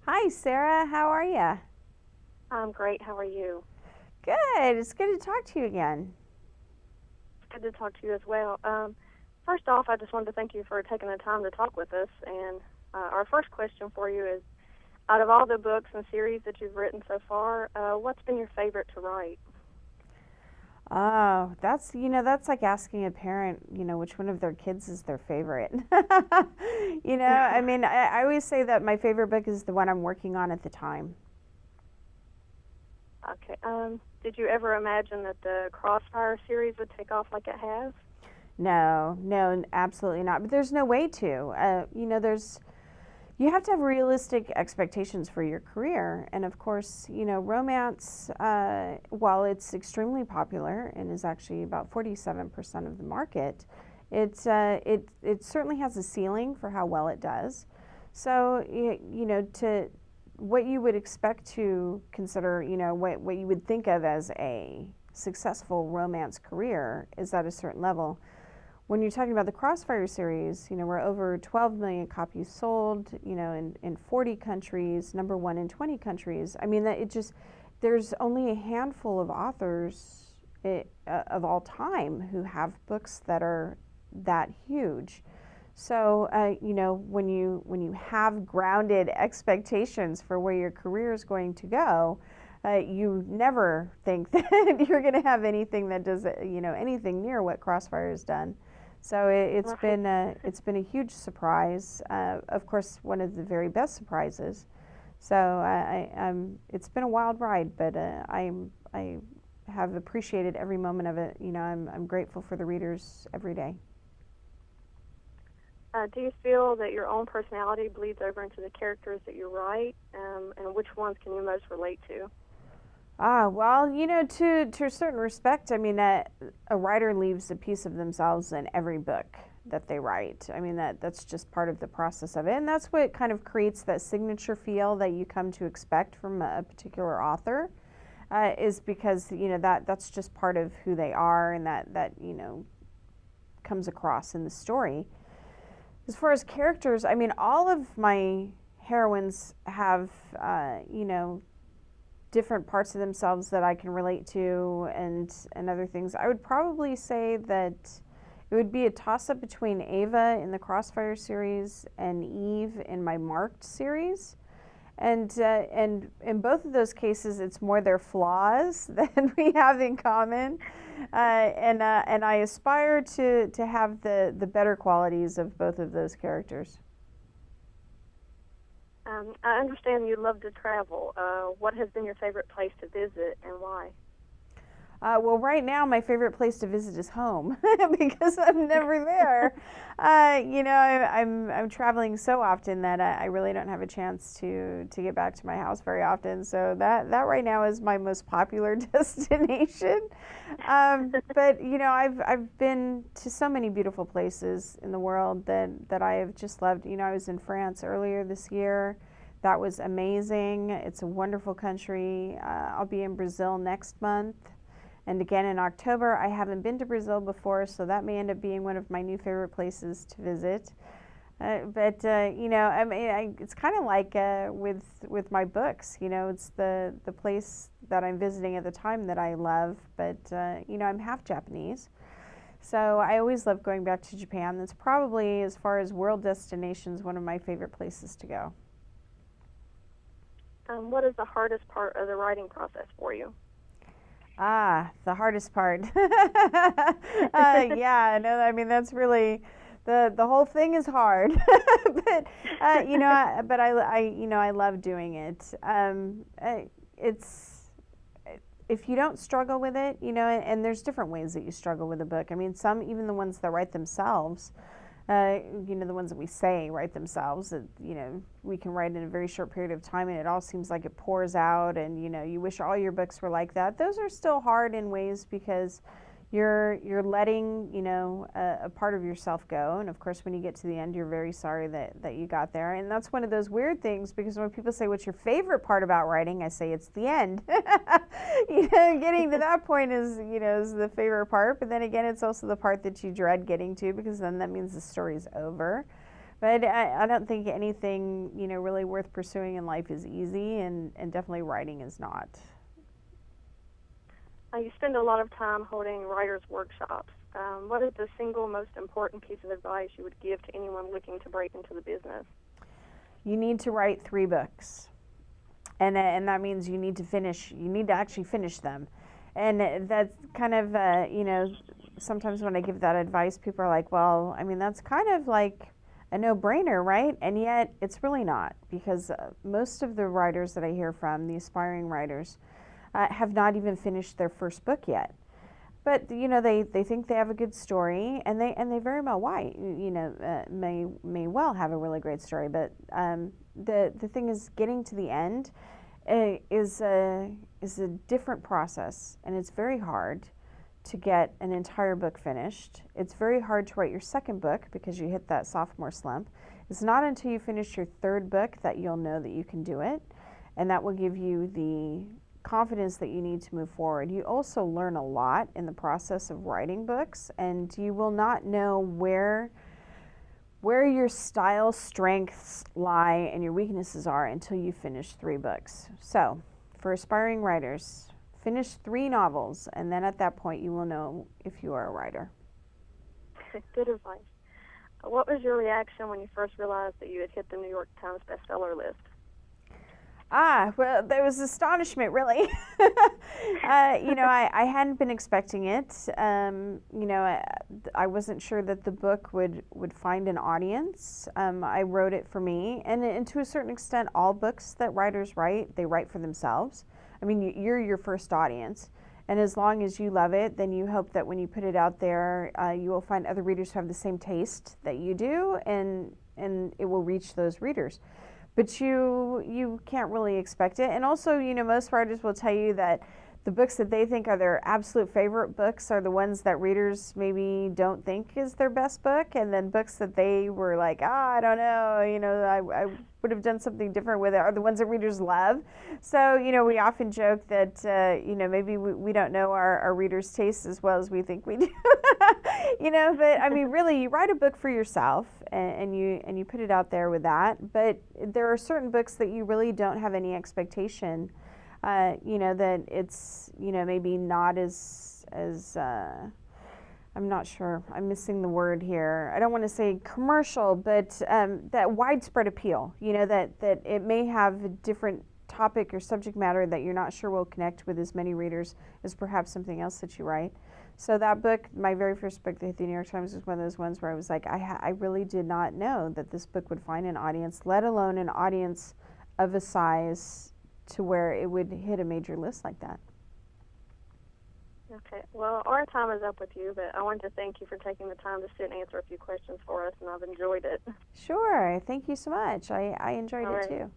Hi, Sarah. How are you? I'm great. How are you? Good. It's good to talk to you again. It's good to talk to you as well. First off, I just wanted to thank you for taking the time to talk with us. And our first question for you is, out of all the books and series that you've written so far, what's been your favorite to write? Oh, that's like asking a parent, which one of their kids is their favorite. I mean, I always say that my favorite book is the one I'm working on at the time. Okay. Did you ever imagine that the Crossfire series would take off like it has? No, no, absolutely not. But there's no way to. You have to have realistic expectations for your career. And of course, romance, while it's extremely popular and is actually about 47% of the market, it certainly has a ceiling for how well it does. So, to what you would expect to consider, what you would think of as a successful romance career is at a certain level. When you're talking about the Crossfire series, we're over 12 million copies sold, in 40 countries, number one in 20 countries. I mean, there's only a handful of authors of all time who have books that are that huge. So, when you have grounded expectations for where your career is going to go, you never think that you're going to have anything that does, anything near what Crossfire has done. So Right. it's been a huge surprise. Of course, one of the very best surprises. So it's been a wild ride, but I have appreciated every moment of it. I'm grateful for the readers every day. Do you feel that your own personality bleeds over into the characters that you write, and which ones can you most relate to? Well, to a certain respect, I mean, a writer leaves a piece of themselves in every book that they write. I mean, that's just part of the process of it, and that's what kind of creates that signature feel that you come to expect from a particular author. Is because that's just part of who they are, and that comes across in the story. As far as characters, I mean, all of my heroines have, different parts of themselves that I can relate to, and other things. I would probably say that it would be a toss up between Ava in the Crossfire series and Eve in my Marked series. And in both of those cases, it's more their flaws than we have in common. And I aspire to have the better qualities of both of those characters. I understand you love to travel. What has been your favorite place to visit and why? Well, right now, my favorite place to visit is home because I'm never there. I'm traveling so often that I really don't have a chance to get back to my house very often. So that right now is my most popular destination. But I've been to so many beautiful places in the world that I have just loved. I was in France earlier this year. That was amazing. It's a wonderful country. I'll be in Brazil next month. And again in October. I haven't been to Brazil before, so that may end up being one of my new favorite places to visit. I mean, it's kind of like with my books. It's the place that I'm visiting at the time that I love. But I'm half Japanese, so I always love going back to Japan. That's probably, as far as world destinations, one of my favorite places to go. What is the hardest part of the writing process for you? The hardest part. Yeah, no, I mean that's really the whole thing is hard, but I love doing it. It's if you don't struggle with it, and there's different ways that you struggle with a book. I mean, some, even the ones that write themselves, the ones that we say write themselves, that we can write in a very short period of time, and it all seems like it pours out, and you wish all your books were like that. Those are still hard in ways because you're letting a part of yourself go, and of course when you get to the end you're very sorry that you got there. And that's one of those weird things, because when people say what's your favorite part about writing, I say it's the end. Getting to that point is the favorite part, but then again it's also the part that you dread getting to, because then that means the story's over. But I don't think anything, really worth pursuing in life is easy, and definitely writing is not. You spend a lot of time holding writers' workshops. What is the single most important piece of advice you would give to anyone looking to break into the business? You need to write 3 books. And that means you need to actually finish them. And that's kind of, sometimes when I give that advice, people are like, well, I mean, that's kind of like a no-brainer, right? And yet it's really not, because most of the writers that I hear from, the aspiring writers, have not even finished their first book yet. But they think they have a good story, and they very well may well have a really great story. But the thing is, getting to the end is a different process, and it's very hard to get an entire book finished. It's very hard to write your second book because you hit that sophomore slump. It's not until you finish your third book that you'll know that you can do it, and that will give you the confidence that you need to move forward. You also learn a lot in the process of writing books, and you will not know where your style strengths lie and your weaknesses are until you finish 3 books. So, for aspiring writers, finish 3 novels, and then at that point you will know if you are a writer. Good advice. What was your reaction when you first realized that you had hit the New York Times bestseller list? Well, there was astonishment, really. I hadn't been expecting it. I wasn't sure that the book would find an audience. I wrote it for me, and to a certain extent, all books that writers write, they write for themselves. I mean, you're your first audience, and as long as you love it, then you hope that when you put it out there, you will find other readers who have the same taste that you do, and it will reach those readers. But you can't really expect it. And also, most writers will tell you that the books that they think are their absolute favorite books are the ones that readers maybe don't think is their best book. And then books that they were like, I don't know, I would have done something different with it, are the ones that readers love. So, we often joke that, maybe we don't know our readers' tastes as well as we think we do. But I mean, really, you write a book for yourself, and you put it out there with that. But there are certain books that you really don't have any expectation, that it's, maybe not as I'm not sure, I'm missing the word here. I don't want to say commercial, but that widespread appeal, that it may have a different topic or subject matter that you're not sure will connect with as many readers as perhaps something else that you write. So that book, my very first book that hit the New York Times, was one of those ones where I was like, I really did not know that this book would find an audience, let alone an audience of a size to where it would hit a major list like that. Okay. Well, our time is up with you, but I wanted to thank you for taking the time to sit and answer a few questions for us, and I've enjoyed it. Sure. Thank you so much. I enjoyed it too.